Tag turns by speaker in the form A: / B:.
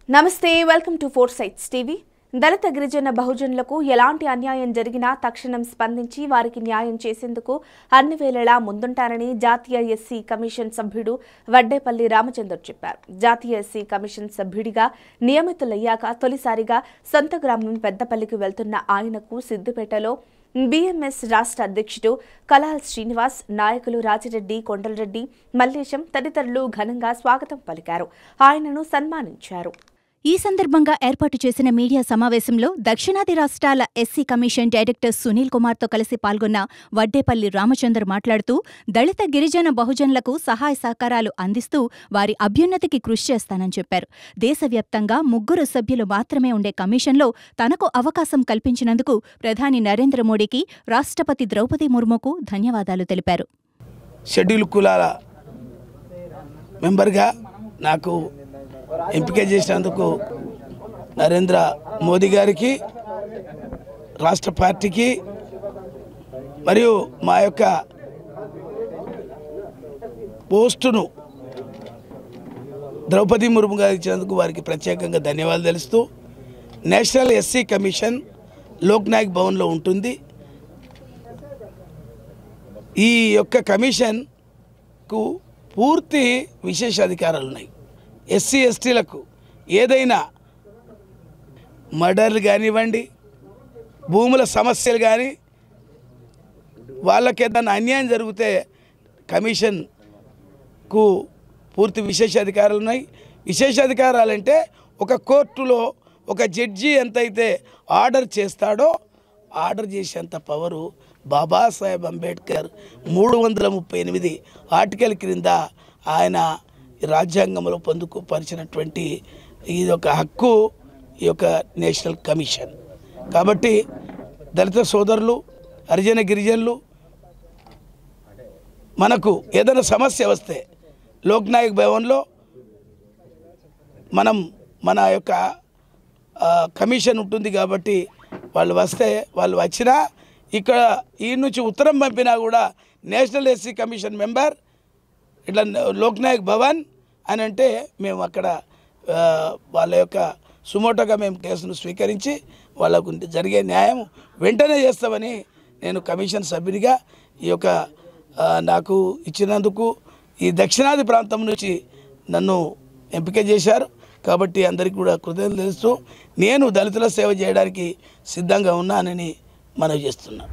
A: నమస్తే welcome to four sides TV. దళిత గిరిజన బహుజనులకు ఎలాంటి అన్యాయం జరిగినా తక్షణం స్పందించి వారికి న్యాయం చేసేందుకు అన్ని వేళలా ముందుంటారని జాతీయ ఎస్సీ కమిషన్ సభ్యుడు వడ్డేపల్లి రామచందర్ చెప్పారు. జాతీయ ఎస్సీ కమిషన్ సభ్యుడిగా నియమితులయ్యాక తొలిసారిగా సొంత గ్రామం పెద్దపల్లికి వెళ్తున్న ఆయనకు సిద్దిపేటలో బీఎంఎస్ రాష్ట్ర అధ్యక్షుడు కలాల్ శ్రీనివాస్, నాయకులు రాజిరెడ్డి, కొండలరెడ్డి, మల్లేశం తదితరులు ఘనంగా స్వాగతం పలికారు. ఆయనను సన్మానించారు.
B: ఈ సందర్భంగా ఏర్పాటు చేసిన మీడియా సమావేశంలో దక్షిణాది రాష్ట్రాల ఎస్సీ కమిషన్ డైరెక్టర్ సునీల్ కుమార్తో కలిసి పాల్గొన్న వడ్డేపల్లి రామచందర్ మాట్లాడుతూ దళిత గిరిజన బహుజనులకు సహాయ సహకారాలు అందిస్తూ వారి అభ్యున్నతికి కృషి చేస్తానని చెప్పారు. దేశవ్యాప్తంగా 3 సభ్యులు మాత్రమే ఉండే కమిషన్లో తనకు అవకాశం కల్పించినందుకు ప్రధాని నరేంద్ర మోడీకి, రాష్ట్రపతి ద్రౌపది ముర్ముకు ధన్యవాదాలు తెలిపారు.
C: షెడ్యూల్ కులాల మెంబర్గా నాకు ఎంపిక చేసినందుకు నరేంద్ర మోదీ గారికి, రాష్ట్ర పార్టీకి మరియు మా యొక్క పోస్టును ద్రౌపది ముర్ము గారు ఇచ్చినందుకు వారికి ప్రత్యేకంగా ధన్యవాదాలు తెలుస్తూ, national SC commission Lok Nayak భవన్లో ఉంటుంది. ఈ యొక్క కమిషన్కు పూర్తి విశేష అధికారాలు ఉన్నాయి. ఎస్సీ ఎస్టీలకు ఏదైనా మర్డర్లు కానివ్వండి, భూముల సమస్యలు కానీ, వాళ్ళకి ఏదైనా అన్యాయం జరిగితే కమిషన్కు పూర్తి విశేష అధికారాలు ఉన్నాయి. విశేష అధికారాలు అంటే ఒక కోర్టులో ఒక జడ్జి ఎంతైతే ఆర్డర్ చేస్తాడో ఆర్డర్ చేసేంత పవరు బాబాసాహెబ్ అంబేద్కర్ 338 ఆర్టికల్ క్రింద ఆయన రాజ్యాంగంలో పొందుపరిచినటువంటి ఇది ఒక హక్కు, ఈ యొక్క నేషనల్ కమిషన్. కాబట్టి దళిత సోదరులు, హరిజన గిరిజనులు మనకు ఏదైనా సమస్య వస్తే లోక్ నాయక్ భవన్లో మన యొక్క కమిషన్ ఉంటుంది. కాబట్టి వాళ్ళు వచ్చినా ఇక్కడ ఈ నుంచి ఉత్తరం పంపినా కూడా నేషనల్ ఎస్సీ కమిషన్ మెంబర్ ఇట్లా లోక్ నాయక్ భవన్ అని అంటే మేము అక్కడ వాళ్ళ యొక్క సుమోటోగా మేము కేసును స్వీకరించి వాళ్ళకు జరిగే న్యాయం వెంటనే చేస్తామని నేను కమిషన్ సభ్యునిగా ఈ యొక్క నాకు ఇచ్చినందుకు ఈ దక్షిణాది ప్రాంతం నుంచి నన్ను ఎంపిక చేశారు. కాబట్టి అందరికీ కూడా కృతజ్ఞతలు తెలుస్తూ నేను దళితుల సేవ చేయడానికి సిద్ధంగా ఉన్నానని మనవి చేస్తున్నాను.